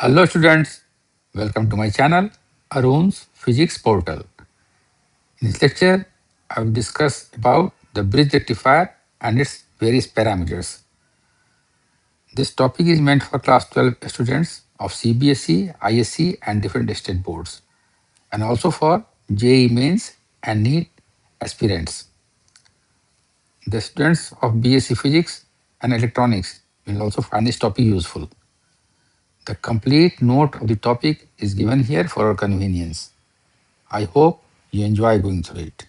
Hello students, welcome to my channel Arun's Physics Portal. In this lecture, I will discuss about the bridge rectifier and its various parameters. This topic is meant for class 12 students of CBSE, ISC and different state boards, and also for JEE mains and NEET aspirants. The students of BSc Physics and Electronics will also find this topic useful. The complete note of the topic is given here for our convenience. I hope you enjoy going through it.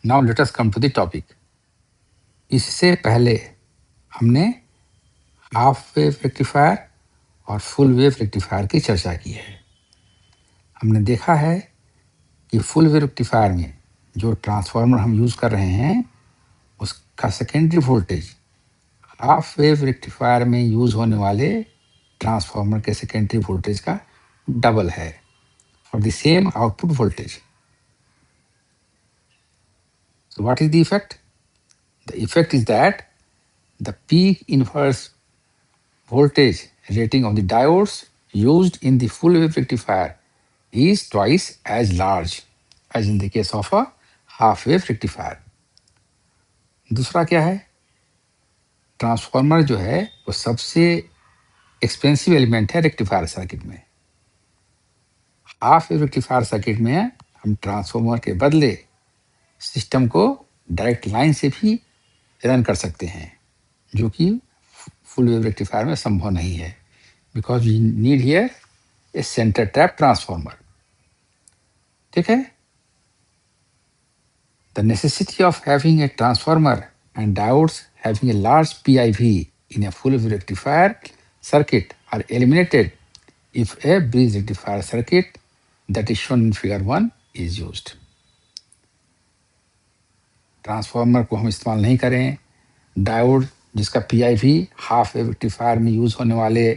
Now let us come to the topic. इससे पहले हमने half wave rectifier और full wave rectifier की चर्चा की है। हमने देखा है कि फुल वेव रेक्टिफायर में जो ट्रांसफार्मर हम यूज़ कर रहे हैं उसका secondary voltage half wave rectifier में यूज़ होने वाले ट्रांसफार्मर के सेकेंडरी वोल्टेज का डबल है for the same output voltage. So what is the effect? The effect is that the peak inverse voltage rating of the diodes used in the full wave rectifier is twice as large as in the case of a half wave rectifier. दूसरा क्या है? Transformer जो है वो सबसे expensive element है rectifier circuit में। Half wave rectifier circuit में हम ट्रांसफार्मर के बदले सिस्टम को डायरेक्ट लाइन से भी रन कर सकते हैं, जो कि फुल वेव रेक्टिफायर में संभव नहीं है, because we need here a centre tap transformer. ठीक है। The necessity of having a transformer and diodes having a large PIV in a full wave rectifier circuit are eliminated if a bridge rectifier circuit that is shown in figure 1 is used. Transformer को हम इस्तेमाल नहीं करें, diode जिसका PIV half wave rectifier में use होने वाले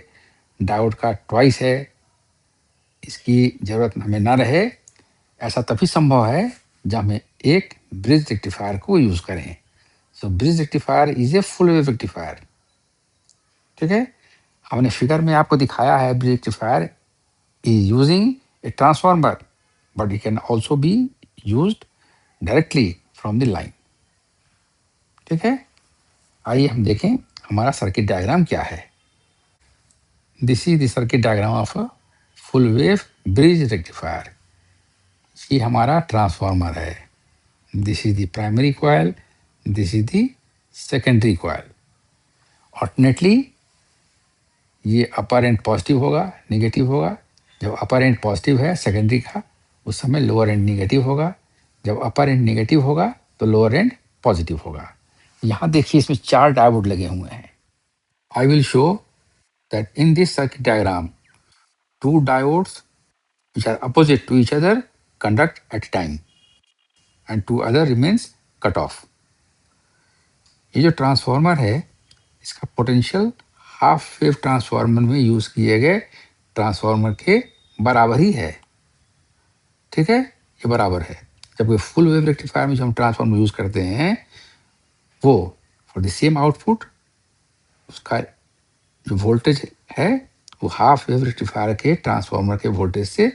diode का ट्वाइस है, इसकी जरूरत हमें ना रहे, ऐसा तभी संभव है जब हमें एक ब्रिज रेक्टिफायर को यूज करें। So bridge rectifier is a full wave rectifier. ठीक है। हमने फिगर में आपको दिखाया है bridge rectifier is using a transformer, but it can also be used directly from the line. ठीक है। आइए हम देखें हमारा सर्किट डायग्राम क्या है। This is the circuit diagram of a full wave bridge rectifier. ये हमारा ट्रांसफार्मर है। This is the primary coil, this is the secondary coil. Alternately ये अपर एंड पॉजिटिव होगा, नेगेटिव होगा। जब अपर एंड पॉजिटिव है सेकेंडरी का, उस समय लोअर एंड नेगेटिव होगा। जब अपर एंड नेगेटिव होगा तो लोअर एंड पॉजिटिव होगा। यहाँ देखिए इसमें 4 डायोड लगे हुए हैं। I will show that in this circuit diagram 2 diodes which are opposite to each other conduct at a time and 2 other remains cut off. ये जो ट्रांसफार्मर है इसका पोटेंशियल हाफ वेव ट्रांसफार्मर में यूज किए गए ट्रांसफार्मर के बराबर ही है। ठीक है, ये बराबर है। जबकि फुल वेव रेक्टिफायर में जो हम ट्रांसफार्मर यूज करते हैं वो फॉर द सेम आउटपुट उसका जो वोल्टेज है वो हाफ वेव रेक्टिफायर के ट्रांसफार्मर के वोल्टेज से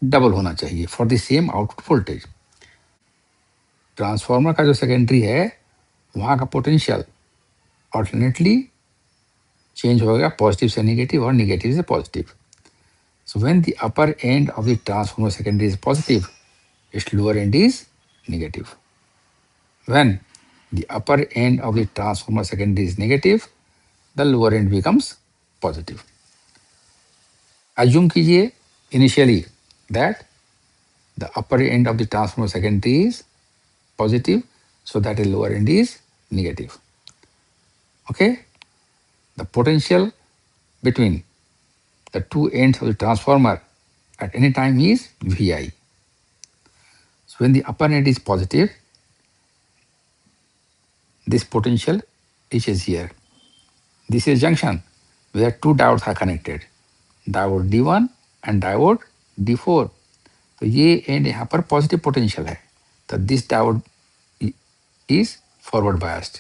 डबल होना चाहिए for the same output voltage. Transformer का जो सेकेंडरी है वहाँ का पोटेंशियल ऑल्टरनेटली चेंज होगा, पॉजिटिव से नेगेटिव और नेगेटिव से positive. So when the upper end of the transformer secondary is positive, its lower end is negative. When the upper end of the transformer secondary is negative, the lower end becomes positive. Assume कीजिए initially that the upper end of the transformer secondary is positive, so that the lower end is negative. Okay? The potential between the two ends of the transformer at any time is VI. So when the upper end is positive, this potential reaches here. This is junction where 2 diodes are connected, diode D1 and diode D4. तो ये and यहाँ पर positive potential है, तो this diode is forward biased,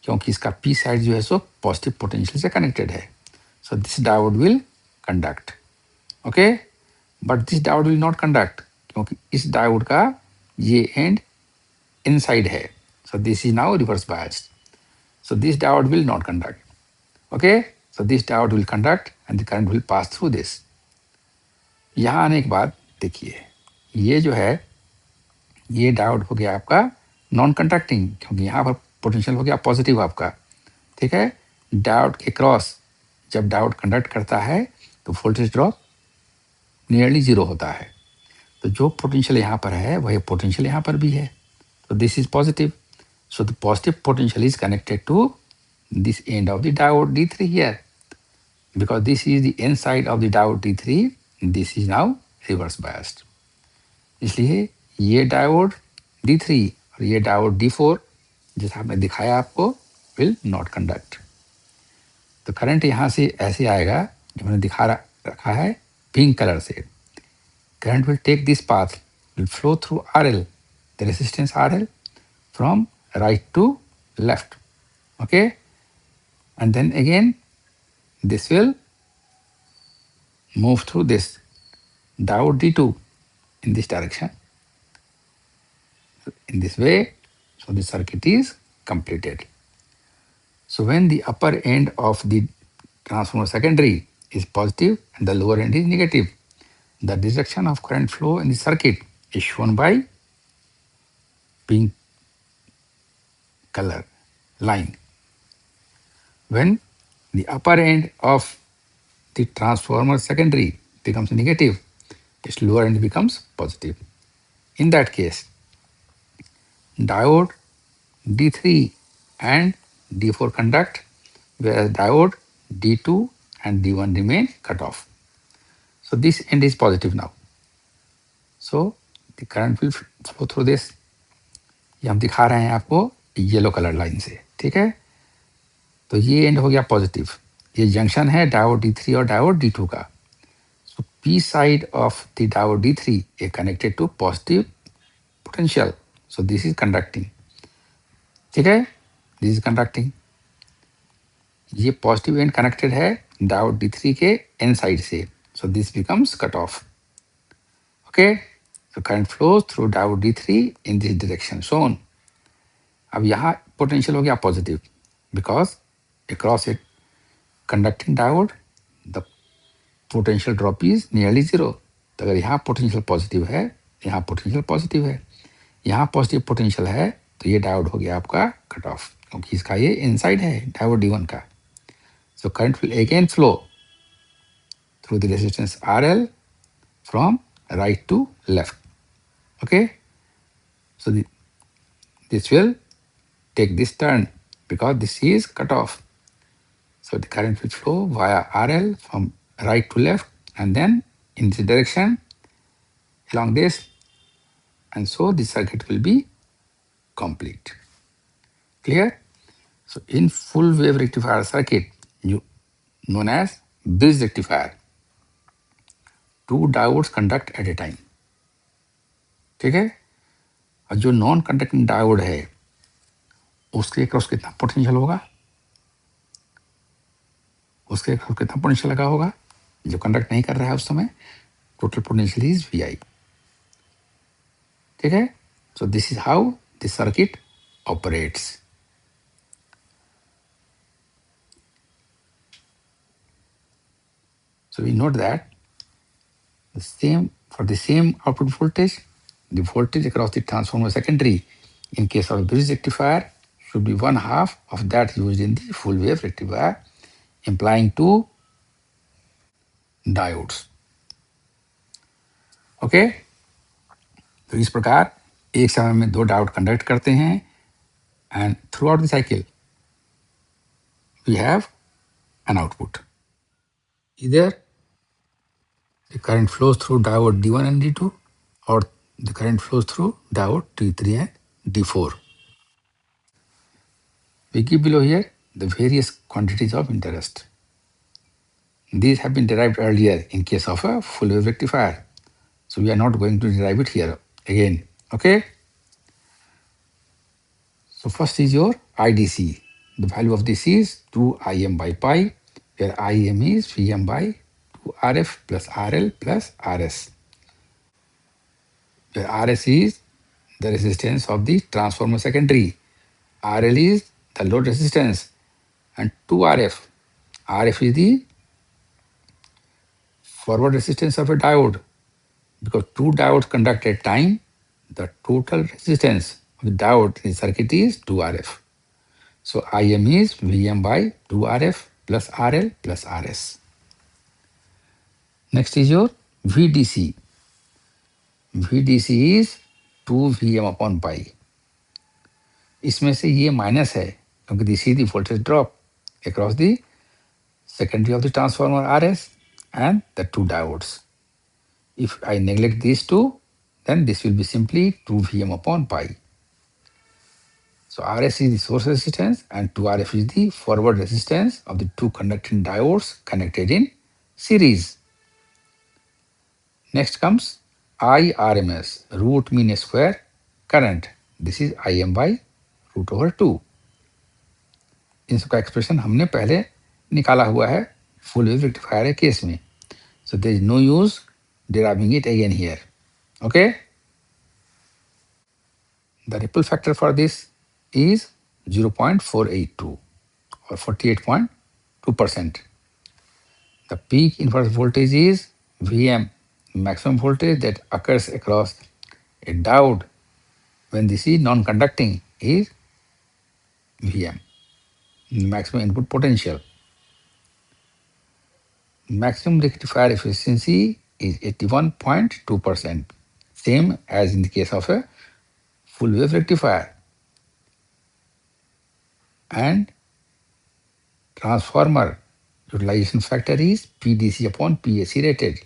क्योंकि इसका P side जो है सो पॉजिटिव पोटेंशियल से कनेक्टेड है। So this diode will conduct okay, but this diode will not conduct, क्योंकि इस डायोड का ये एंड इनसाइड है. So this is now reverse biased. So this diode will not conduct. Okay, so this diode will conduct and the current will pass through this. यहाँ आने के बाद देखिए, ये जो है ये डायोड हो गया आपका नॉन कंडक्टिंग, क्योंकि यहाँ पर पोटेंशियल हो गया पॉजिटिव आपका. ठीक है, डायोड के क्रॉस जब डायोड कंडक्ट करता है तो वोल्टेज ड्रॉप नियरली जीरो होता है. तो जो पोटेंशियल यहाँ पर है वही पोटेंशियल यहाँ पर भी है. तो this is positive. So the positive potential is connected to this end of the diode D3 here. Because this is the N side of the diode D3, this is now reverse biased. इसलिए ये diode D3 और ये diode D4 जैसा आपने दिखाया आपको will not conduct. तो current यहाँ से ऐसे आएगा जो मैंने रखा है पिंक कलर से. Current will take this path, will flow through RL, the resistance RL, from right to left. Okay, and then again this will move through this diode D2 in this direction, in this way. So the circuit is completed. So when the upper end of the transformer secondary is positive and the lower end is negative, the direction of current flow in the circuit is shown by pink color line. When the upper end of the transformer secondary becomes negative, its lower end becomes positive. In that case, diode D3 and D4 conduct, whereas diode D2 and D1 remain cut off. So this end is positive now. So the current will flow through this. ये हम दिखा रहे हैं आपको yellow colour line से. ठीक है, तो ये एंड हो गया पॉजिटिव. ये जंक्शन है डायोड D3 और डायोड D2 का. So P side of the diode D3 is connected to positive potential. So this is conducting. ठीक है, this is conducting. ये पॉजिटिव एंड कनेक्टेड है डायोड D3 के एन साइड से. So this becomes cut off. Okay, so current flows through diode D3 in this direction shown. अब यहाँ potential हो गया positive, because across a conducting diode the potential drop is nearly zero. तो अगर यहाँ potential positive है, यहाँ potential positive है, यहाँ पॉजिटिव पोटेंशियल है, तो ये डायोड हो गया आपका कट ऑफ, क्योंकि इसका ये इनसाइड है डायोड D1 का. So current will again flow through the resistance RL from right to left. Okay, so this will take this turn because this is cut off. So the current will flow via RL from right to left and then in this direction along this, and so the circuit will be complete. Clear? So in full wave rectifier circuit, known as bridge rectifier, two diodes conduct at a time. ठीक है, और जो non conducting diode है उसके cross कितना potential होगा, उसके cross कितना पोटेंशियल लगा होगा, जो कंडक्ट नहीं कर रहा है उस समय टोटल पोटेंशियल इज VI. ठीक है, so this is how the circuit operates. So we note that for the same output voltage, the voltage across the transformer secondary in case of a bridge rectifier should be 1/2 of that used in the full wave rectifier, implying two diodes. Okay, तो इस प्रकार एक समय में दो diode conduct करते हैं, and throughout the cycle we have an output. Either the current flows through diode D1 and D2, or the current flows through diode D3 and D4. We give below here the various quantities of interest. These have been derived earlier in case of a full wave rectifier, so we are not going to derive it here again. Okay, so first is your IDC. The value of this is 2 Im by pi, where Im is Vm by 2RF plus RL plus RS, where RS is the resistance of the transformer secondary, RL is the load resistance, and 2RF. RF is the forward resistance of a diode. Because two diodes conduct at time, the total resistance of the diode in the circuit is 2RF. So Im is Vm by 2RF plus RL plus RS. Next is your VDC. VDC is 2Vm upon pi. इसमें से ये minus है क्योंकि this is the voltage drop across the secondary of the transformer RS and the two diodes. If I neglect these two, then this will be simply 2Vm upon pi. So RS is the source resistance and 2RF is the forward resistance of the two conducting diodes connected in series. Next comes IRMS, root mean square current. This is Im by root over 2. इसका expression हमने पहले निकाला हुआ है full wave rectifier के case में. So there is no use deriving it again here. Okay? The ripple factor for this is 0.482 or 48.2%. The peak inverse voltage is Vm, maximum voltage that occurs across a diode when this is non-conducting is Vm, maximum input potential. Maximum rectifier efficiency is 81.2%, same as in the case of a full wave rectifier. And transformer utilization factor is PDC upon PAC rated.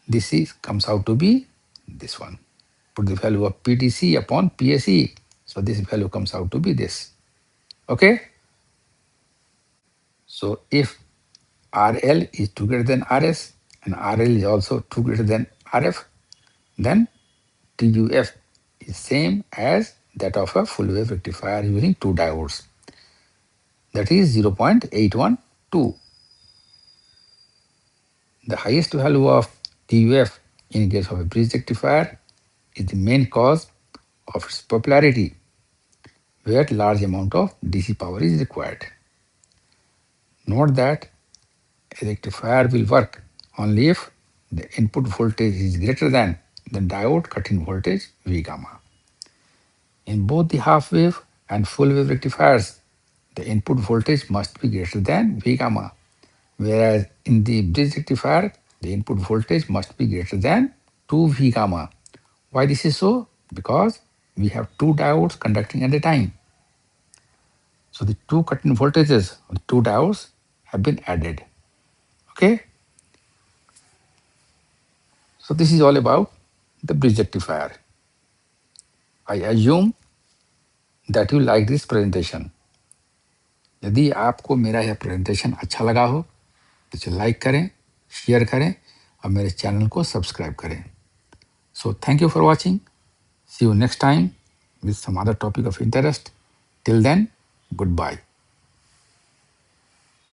This comes out to be this one. Put the value of PDC upon PAC. So this value comes out to be this. Okay? So if RL is 2 greater than RS and RL is also 2 greater than RF, then TUF is same as that of a full wave rectifier using two diodes. That is 0.812. The highest value of TUF in case of a bridge rectifier is the main cause of its popularity, where large amount of DC power is required. Note that a rectifier will work only if the input voltage is greater than the diode cut-in voltage V gamma. In both the half wave and full wave rectifiers, the input voltage must be greater than V gamma, whereas in the bridge rectifier, the input voltage must be greater than 2 V gamma. Why this is so? Because we have two diodes conducting at a time. So the two cut-in voltages of the two diodes have been added. Okay? So this is all about the bridge rectifier. I assume that you like this presentation. यदि आपको मेरा यह presentation अच्छा लगा हो तो इसे like करें, शेयर करें और मेरे चैनल को सब्सक्राइब करें. So thank you for watching. See you next time with some other topic of interest. Till then, goodbye.